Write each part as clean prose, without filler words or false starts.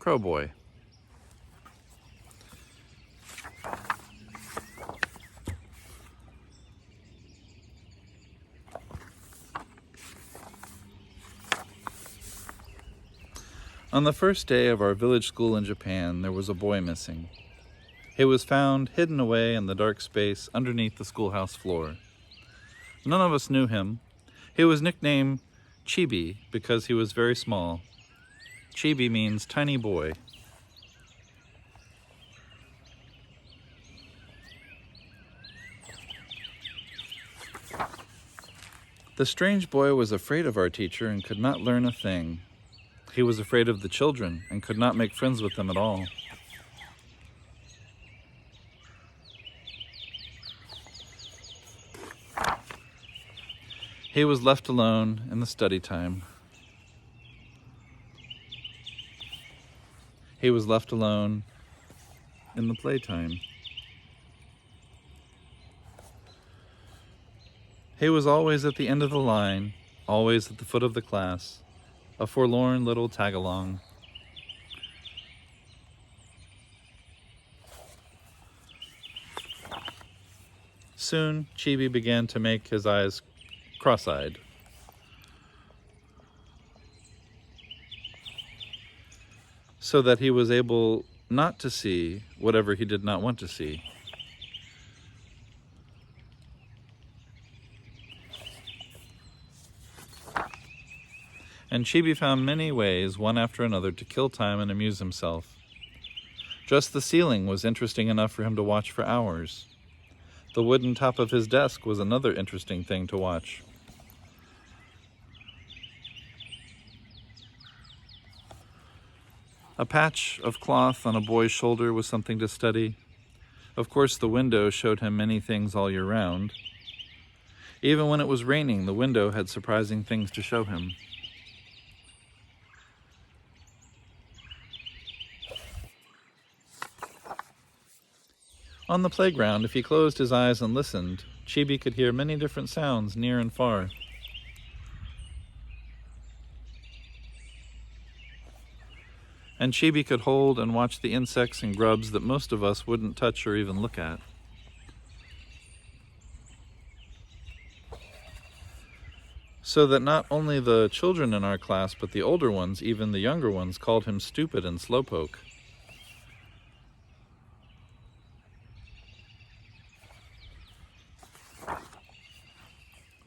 Crow Boy. On the first day of our village school in Japan, there was a boy missing. He was found hidden away in the dark space underneath the schoolhouse floor. None of us knew him. He was nicknamed Chibi because he was very small. Chibi means tiny boy. The strange boy was afraid of our teacher and could not learn a thing. He was afraid of the children and could not make friends with them at all. He was left alone in the study time. He was left alone in the playtime. He was always at the end of the line, always at the foot of the class, a forlorn little tag-along. Soon, Chibi began to make his eyes cross-eyed. So that he was able not to see whatever he did not want to see. And Chibi found many ways, one after another, to kill time and amuse himself. Just the ceiling was interesting enough for him to watch for hours. The wooden top of his desk was another interesting thing to watch. A patch of cloth on a boy's shoulder was something to study. Of course, the window showed him many things all year round. Even when it was raining, the window had surprising things to show him. On the playground, if he closed his eyes and listened, Chibi could hear many different sounds near and far. And Chibi could hold and watch the insects and grubs that most of us wouldn't touch or even look at. So that not only the children in our class, but the older ones, even the younger ones, called him stupid and slowpoke.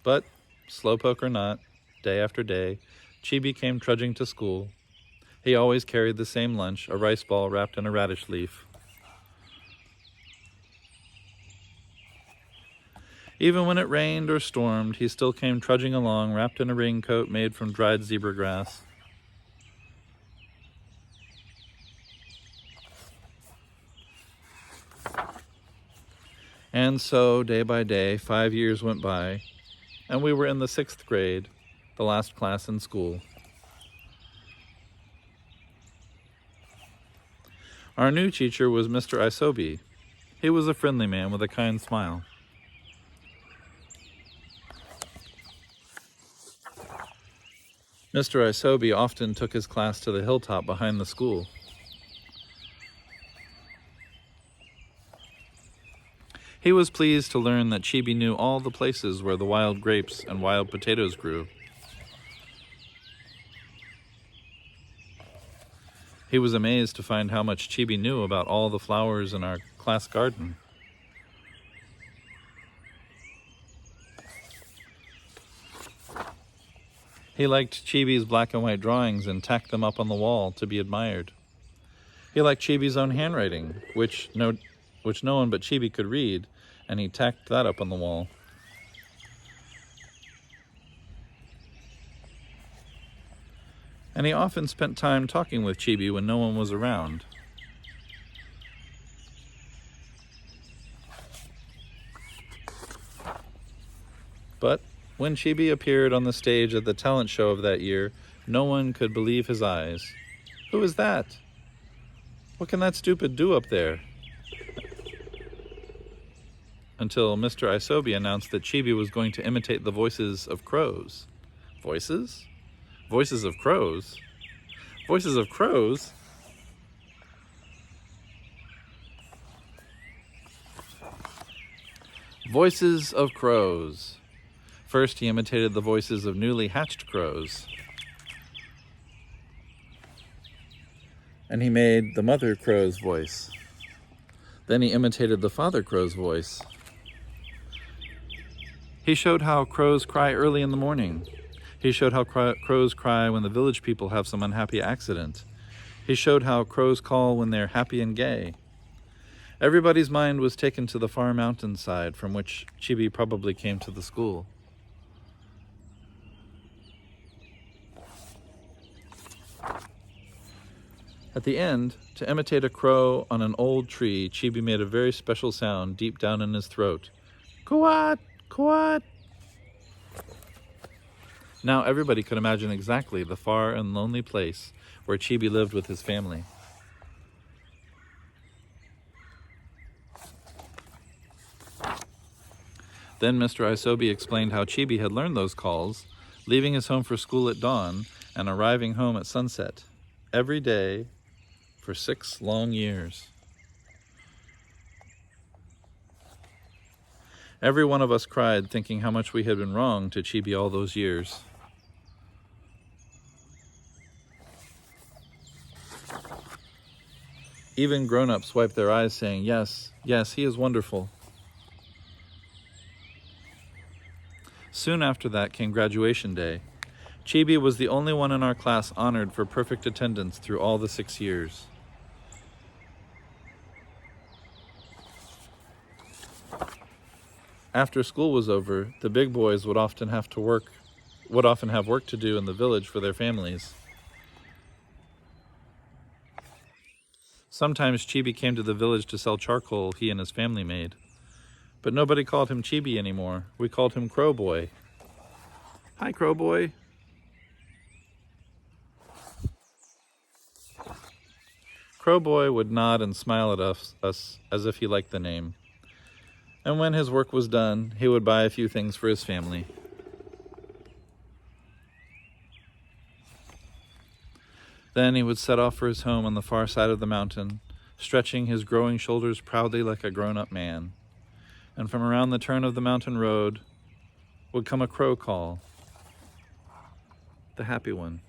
But, slowpoke or not, day after day, Chibi came trudging to school. He always carried the same lunch, a rice ball wrapped in a radish leaf. Even when it rained or stormed, he still came trudging along, wrapped in a raincoat made from dried zebra grass. And so, day by day, 5 years went by, and we were in the 6th grade, the last class in school. Our new teacher was Mr. Isobe. He was a friendly man with a kind smile. Mr. Isobe often took his class to the hilltop behind the school. He was pleased to learn that Chibi knew all the places where the wild grapes and wild potatoes grew. He was amazed to find how much Chibi knew about all the flowers in our class garden. He liked Chibi's black and white drawings and tacked them up on the wall to be admired. He liked Chibi's own handwriting, which no one but Chibi could read, and he tacked that up on the wall. And he often spent time talking with Chibi when no one was around. But when Chibi appeared on the stage at the talent show of that year, no one could believe his eyes. Who is that? What can that stupid do up there? Until Mr. Isobe announced that Chibi was going to imitate the voices of crows. Voices? Voices of crows? Voices of crows? Voices of crows. First, he imitated the voices of newly hatched crows. And he made the mother crow's voice. Then he imitated the father crow's voice. He showed how crows cry early in the morning. He showed how crows cry when the village people have some unhappy accident. He showed how crows call when they're happy and gay. Everybody's mind was taken to the far mountainside from which Chibi probably came to the school. At the end, to imitate a crow on an old tree, Chibi made a very special sound deep down in his throat. Kuat! Kuat! Now everybody could imagine exactly the far and lonely place where Chibi lived with his family. Then Mr. Isobe explained how Chibi had learned those calls, leaving his home for school at dawn and arriving home at sunset, every day for 6 long years. Every one of us cried, thinking how much we had been wrong to Chibi all those years. Even grown-ups wiped their eyes, saying, "Yes, yes, he is wonderful." Soon after that came graduation day. Chibi was the only one in our class honored for perfect attendance through all the 6 years. After school was over, the big boys would often have work to do in the village for their families. Sometimes Chibi came to the village to sell charcoal he and his family made. But nobody called him Chibi anymore. We called him Crow Boy. Hi, Crow Boy. Crow Boy would nod and smile at us as if he liked the name. And when his work was done, he would buy a few things for his family. Then he would set off for his home on the far side of the mountain, stretching his growing shoulders proudly like a grown-up man. And from around the turn of the mountain road would come a crow call, the happy one.